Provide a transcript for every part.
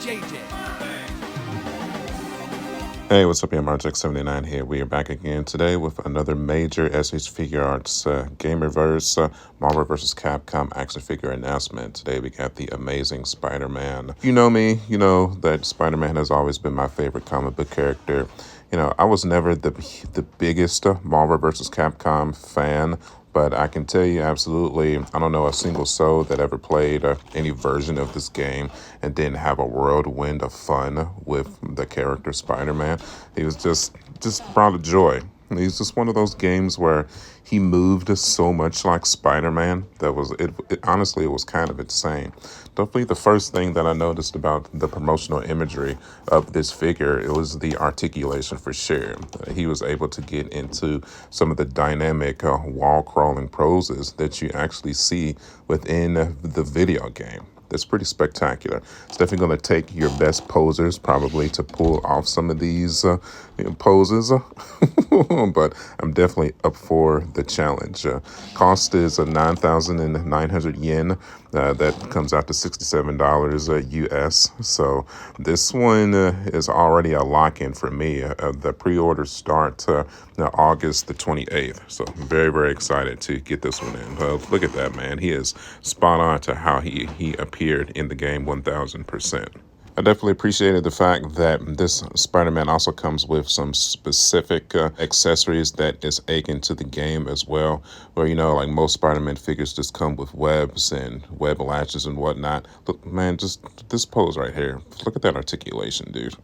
Hey, what's up, Martech79 here. We are back again today with another major SH Figuarts Gamerverse Marvel vs. Capcom action figure announcement. Today we got the amazing Spider-Man. You know me, you know that Spider-Man has always been my favorite comic book character. You know, I was never the biggest Marvel vs. Capcom fan, but I can tell you absolutely, I don't know a single soul that ever played any version of this game and didn't have a whirlwind of fun with the character Spider-Man. He was just brought a joy. He's just one of those games where he moved so much like Spider-Man that was honestly it was kind of insane. Definitely the first thing that I noticed about the promotional imagery of this figure, it was the articulation for sure. He was able to get into some of the dynamic wall crawling poses that you actually see within the video game. That's pretty spectacular. It's definitely going to take your best posers probably to pull off some of these poses, but I'm definitely up for the challenge. Cost is 9,900 yen. That comes out to $67 US. So this one is already a lock-in for me. The pre-order start August the 28th. So I'm very, very excited to get this one in. Look at that, man. He is spot on to how he appeared in the game 1000%. I definitely appreciated the fact that this Spider-Man also comes with some specific accessories that is akin to the game as well. Where, you know, like most Spider-Man figures just come with webs and web latches and whatnot. Look, man, just this pose right here. Look at that articulation, dude.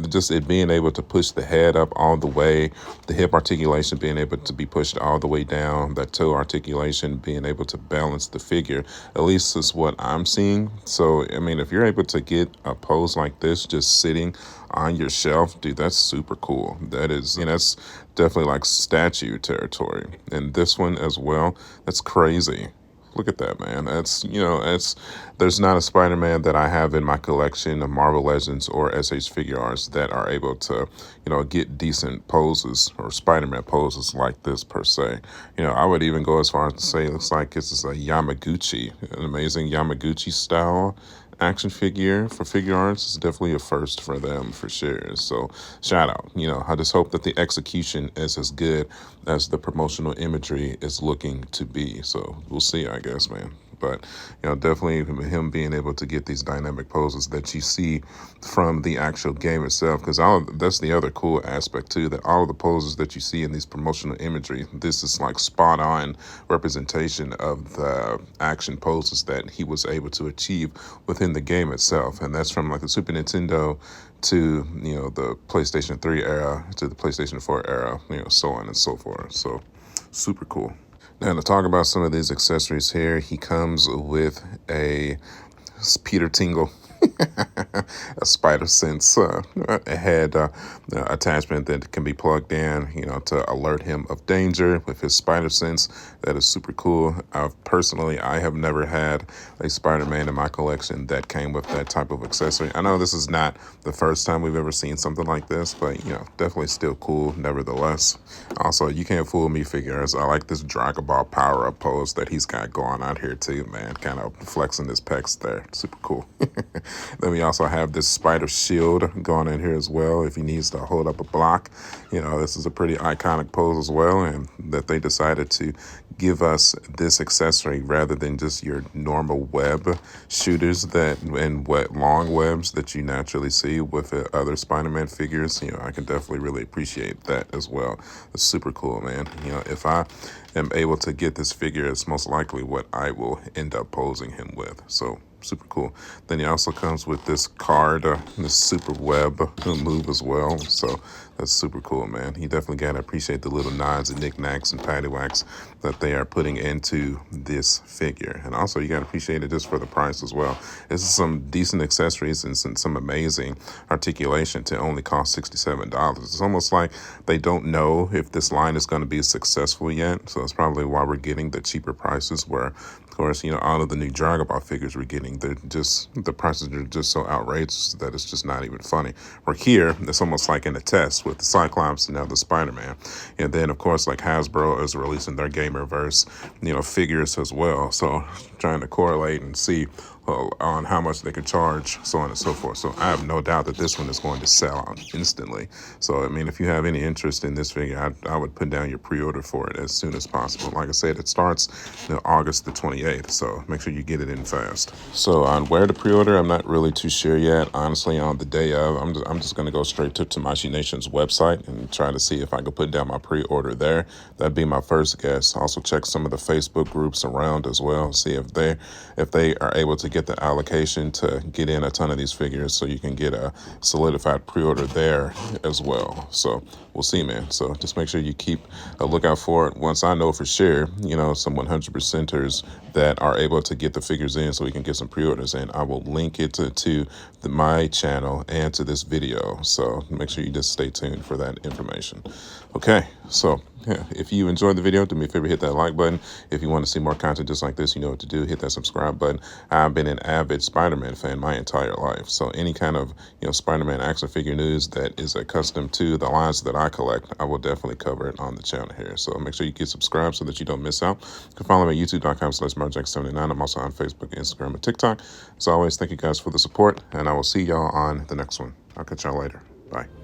Just it being able to push the head up all the way, the hip articulation being able to be pushed all the way down, that toe articulation being able to balance the figure, at least is what I'm seeing. So, I mean, if you're able to get a pose like this just sitting on your shelf, dude, that's super cool. That is, you know, that's definitely like statue territory. And this one as well, that's crazy. Look at that, man. That's, you know, there's not a Spider-Man that I have in my collection of Marvel Legends or SH Figuarts that are able to, you know, get decent poses or Spider-Man poses like this per se. You know, I would even go as far as to say it looks like this is a Yamaguchi, an amazing Yamaguchi style action figure for Figuarts. Is definitely a first for them for sure. So shout out. You know, I just hope that the execution is as good as the promotional imagery is looking to be. So we'll see, I guess, man. But, you know, definitely him being able to get these dynamic poses that you see from the actual game itself, because that's the other cool aspect too, that all of the poses that you see in these promotional imagery, this is like spot on representation of the action poses that he was able to achieve within the game itself. And that's from like the Super Nintendo to, you know, the PlayStation 3 era to the PlayStation 4 era, you know, so on and so forth. So super cool. Now, to talk about some of these accessories here, he comes with a Peter Tingle, a spider sense head attachment that can be plugged in, you know, to alert him of danger with his spider sense. That is super cool. I have never had a Spider-Man in my collection that came with that type of accessory. I know this is not the first time we've ever seen something like this, but, you know, definitely still cool nevertheless. Also, you can't fool me, figures. I like this Dragon Ball power-up pose that he's got going on here too, man. Kind of flexing his pecs there. Super cool. Then we also have this spider shield going in here as well if he needs to hold up a block. You know, this is a pretty iconic pose as well, and that they decided to give us this accessory rather than just your normal web shooters and long webs that you naturally see with other Spider-Man figures. You know, I can definitely really appreciate that as well. It's super cool, man. You know, if I am able to get this figure, it's most likely what I will end up posing him with. So super cool. Then he also comes with this card, this super web move as well. So that's super cool, man. You definitely got to appreciate the little nods and knickknacks and paddywhacks that they are putting into this figure. And also you got to appreciate it just for the price as well. This is some decent accessories and some amazing articulation to only cost $67. It's almost like they don't know if this line is going to be successful yet. So that's probably why we're getting the cheaper prices where, of course, you know, all of the new Dragon Ball figures we're getting, the prices are just so outrageous that it's just not even funny. We're here, it's almost like in a test with the Cyclops and now the Spider-Man. And then, of course, like Hasbro is releasing their Gamerverse, you know, figures as well. So trying to correlate and see on how much they could charge, so on and so forth. So I have no doubt that this one is going to sell out instantly. So I mean, if you have any interest in this figure, I would put down your pre-order for it as soon as possible. Like I said, it starts August the 28th, so make sure you get it in fast. So on where to pre-order, I'm not really too sure yet. Honestly, on the day of, I'm just going to go straight to Tamashii Nation's website and try to see if I can put down my pre-order there. That'd be my first guess. Also check some of the Facebook groups around as well, see if they are able to get the allocation to get in a ton of these figures, so you can get a solidified pre-order there as well. So we'll see, man. So just make sure you keep a lookout for it. Once I know for sure, some 100%ers that are able to get the figures in so we can get some pre-orders in, I will link it to my channel and to this video. So make sure you just stay tuned for that information. Okay, so yeah, if you enjoyed the video, do me a favor, hit that like button. If you want to see more content just like this, you know what to do. Hit that subscribe button. I've been an avid Spider-Man fan my entire life. So any kind of, Spider-Man action figure news that is accustomed to the lines that I collect, I will definitely cover it on the channel here. So make sure you get subscribed so that you don't miss out. You can follow me at youtube.com/marjack79. I'm also on Facebook, Instagram, and TikTok. As always, thank you guys for the support, and I will see y'all on the next one. I'll catch y'all later. Bye.